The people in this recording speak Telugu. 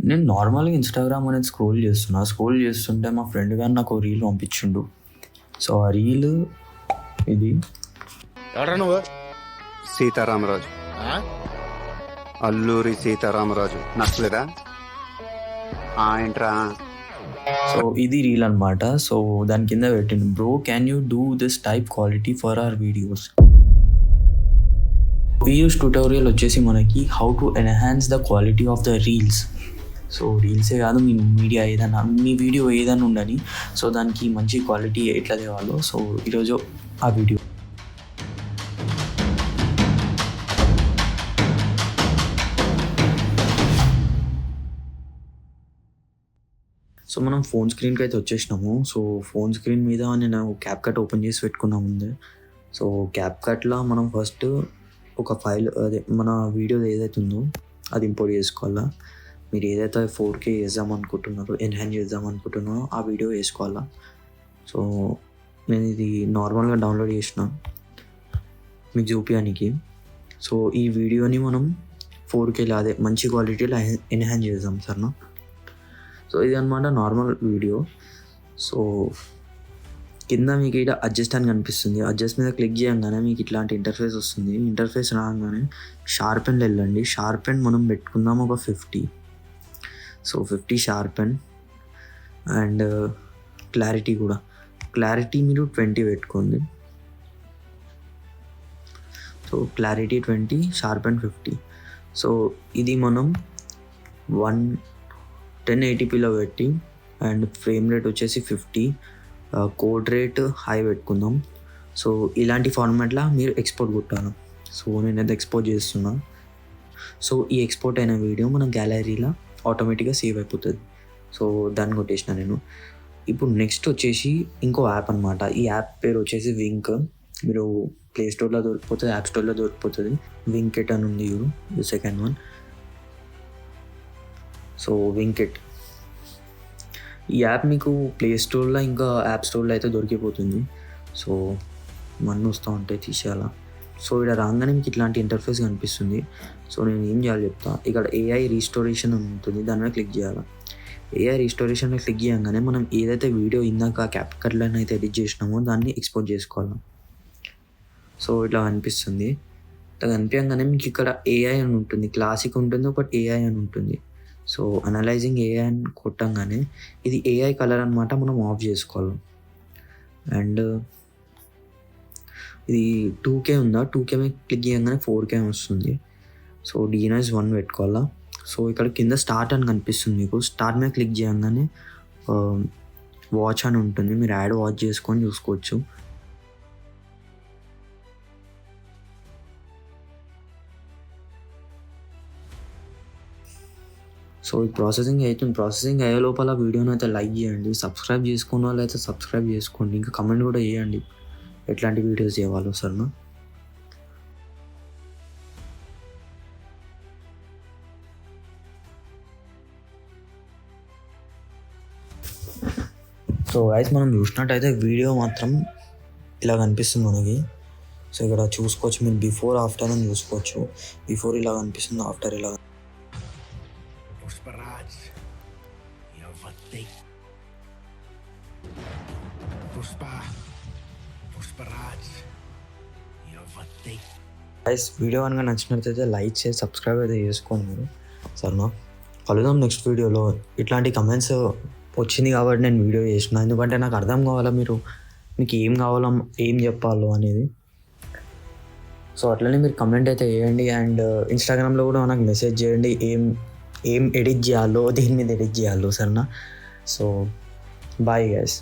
నేను నార్మల్గా ఇన్స్టాగ్రామ్ అనేది స్క్రోల్ చేస్తుంటే మా ఫ్రెండ్ గారు నాకు రీల్ పంపించిండు. సో ఆ రీల్ ఇది. ఎవరా నువ్వు? సీతారామరాజు, అల్లూరి సీతారామరాజు నచ్చలేదా? ఏంట్రా? సో ఇది రీల్ అనమాట. సో దాని కింద పెట్టిండు, bro can you do this type quality for our videos. Videos tutorial వచ్చేసి మనకి how to enhance the quality of the reels. So రీల్సే కాదు, మీ మీడియా ఏదైనా, మీ వీడియో ఏదైనా ఉండని, సో దానికి మంచి క్వాలిటీ ఎట్లా తేవాలో, సో ఈరోజు ఆ వీడియో. సో మనం ఫోన్ స్క్రీన్కి అయితే వచ్చేసినాము. సో ఫోన్ స్క్రీన్ మీద నేను క్యాప్కట్ ఓపెన్ చేసి పెట్టుకున్నా ముందే. సో క్యాప్కట్లో మనం ఫస్ట్ ఒక ఫైల్, అదే మన వీడియో ఏదైతే ఉందో అది ఇంపోర్ట్ చేసుకోవాలా. మీరు ఏదైతే 4K వేద్దామనుకుంటున్నారో, ఎన్హాన్స్ చేద్దామనుకుంటున్నారో ఆ వీడియో వేసుకోవాలా. సో నేను ఇది నార్మల్గా డౌన్లోడ్ చేసిన మీకు చూపించడానికి. సో ఈ వీడియోని మనం 4Kలో, అదే మంచి క్వాలిటీలో ఎన్హాన్స్ చేద్దాం సరేనా. సో ఇది అనమాట నార్మల్ వీడియో. సో కింద మీకు ఇక్కడ అడ్జస్ట్ అని కనిపిస్తుంది. అడ్జస్ట్ మీద క్లిక్ చేయగానే మీకు ఇట్లాంటి ఇంటర్ఫేస్ వస్తుంది. ఇంటర్ఫేస్ రాగానే షార్పెన్లో వెళ్ళండి. షార్పెన్ మనం పెట్టుకుందాం ఒక 50. So 50 sharpen. అండ్ క్లారిటీ కూడా, క్లారిటీ మీరు 20 పెట్టుకోండి. So clarity 20, sharpen 50. సో ఇది మనం 1080pలో పెట్టి, అండ్ ఫ్రేమ్ రేట్ వచ్చేసి 50, కోడ్ రేట్ హై పెట్టుకుందాం. సో ఇలాంటి ఫార్మాట్లో మీరు ఎక్స్పోర్ట్ కొట్టాలి. సో నేనైతే ఎక్స్పోర్ట్ చేస్తున్నా. సో ఈ ఎక్స్పోర్ట్ అయిన వీడియో మన గ్యాలరీలో ఆటోమేటిక్గా సేవ్ అయిపోతుంది. సో దాన్ని కొట్టేసిన నేను. ఇప్పుడు నెక్స్ట్ వచ్చేసి ఇంకో యాప్ అనమాట. ఈ యాప్ పేరు వచ్చేసి వింక్. మీరు ప్లే స్టోర్లో దొరికిపోతుంది, యాప్ స్టోర్లో దొరికిపోతుంది. వింకెట్ అని ఉంది చూడు, సెకండ్ వన్. సో వింకెట్ ఈ యాప్ మీకు ప్లే స్టోర్లో ఇంకా యాప్ స్టోర్లో అయితే దొరికిపోతుంది. సో మన్ను వస్తూ ఉంటే తీసేయాలా. సో ఇక్కడ రాగానే మీకు ఇట్లాంటి ఇంటర్ఫేస్ కనిపిస్తుంది. సో నేను ఏం చేయాలి చెప్తా. ఇక్కడ AI రీస్టోరేషన్ అని ఉంటుంది, దాని మీద క్లిక్ చేయాలి. AI రీస్టోరేషన్లో క్లిక్ చేయగానే మనం ఏదైతే వీడియో ఇందాక క్యాప్కట్లో అయితే ఎడిట్ చేసినామో దాన్ని ఎక్స్పోర్ట్ చేసుకోవాలి. సో ఇట్లా కనిపిస్తుంది. ఇట్లా కనిపించగానే మీకు ఇక్కడ AI అని ఉంటుంది, క్లాసిక్ ఉంటుంది, ఒకటి AI అని ఉంటుంది. సో అనలైజింగ్ AI అని కొట్టంగానే ఇది AI కలర్ అనమాట, మనం ఆఫ్ చేసుకోవాలి. అండ్ ఇది 2K ఉందా, 2K మీద క్లిక్ చేయగానే 4K వస్తుంది. సో డీనాయిస్ 1 పెట్టుకోవాలా. సో ఇక్కడ కింద స్టార్ట్ అని కనిపిస్తుంది మీకు. స్టార్ట్ మీద క్లిక్ చేయగానే వాచ్ అని ఉంటుంది, మీరు యాడ్ వాచ్ చేసుకొని చూసుకోవచ్చు. సో ఈ ప్రాసెసింగ్ అవుతుంది. ప్రాసెసింగ్ అయ్యే లోపల వీడియోని అయితే లైక్ చేయండి. సబ్స్క్రైబ్ చేసుకున్న వాళ్ళు అయితే సబ్స్క్రైబ్ చేసుకోండి. ఇంకా కమెంట్ కూడా చేయండి ఎట్లాంటి వీడియోస్ చేయాలో సరేనా. సో గైస్ మనం చూసినట్టయితే వీడియో మాత్రం ఇలా కనిపిస్తుంది మనకి. సో ఇక్కడ చూసుకోవచ్చు మీరు, బిఫోర్ ఆఫ్టర్ అని చూసుకోవచ్చు. బిఫోర్ ఇలా కనిపిస్తుంది, ఆఫ్టర్ ఇలా. Pushparaj, Yavati. Pushparaj, Yavati. Guys video కనుక నచ్చినట్లయితే లైక్ చేసి సబ్స్క్రైబ్ అయితే చేసుకోండి మీరు సరేనా. కలుద్దాం నెక్స్ట్ వీడియోలో. ఇట్లాంటి కమెంట్స్ వచ్చింది కాబట్టి నేను వీడియో చేసిన, ఎందుకంటే నాకు అర్థం కావాలా మీకు ఏం కావాలో, ఏం చెప్పాలో అనేది. సో అట్లనే మీరు కమెంట్ అయితే చేయండి. అండ్ ఇన్స్టాగ్రామ్లో కూడా నాకు మెసేజ్ చేయండి ఏం ఎడిట్ చేయాలో, దేని మీద ఎడిట్ చేయాలో సరేనా. So bye guys.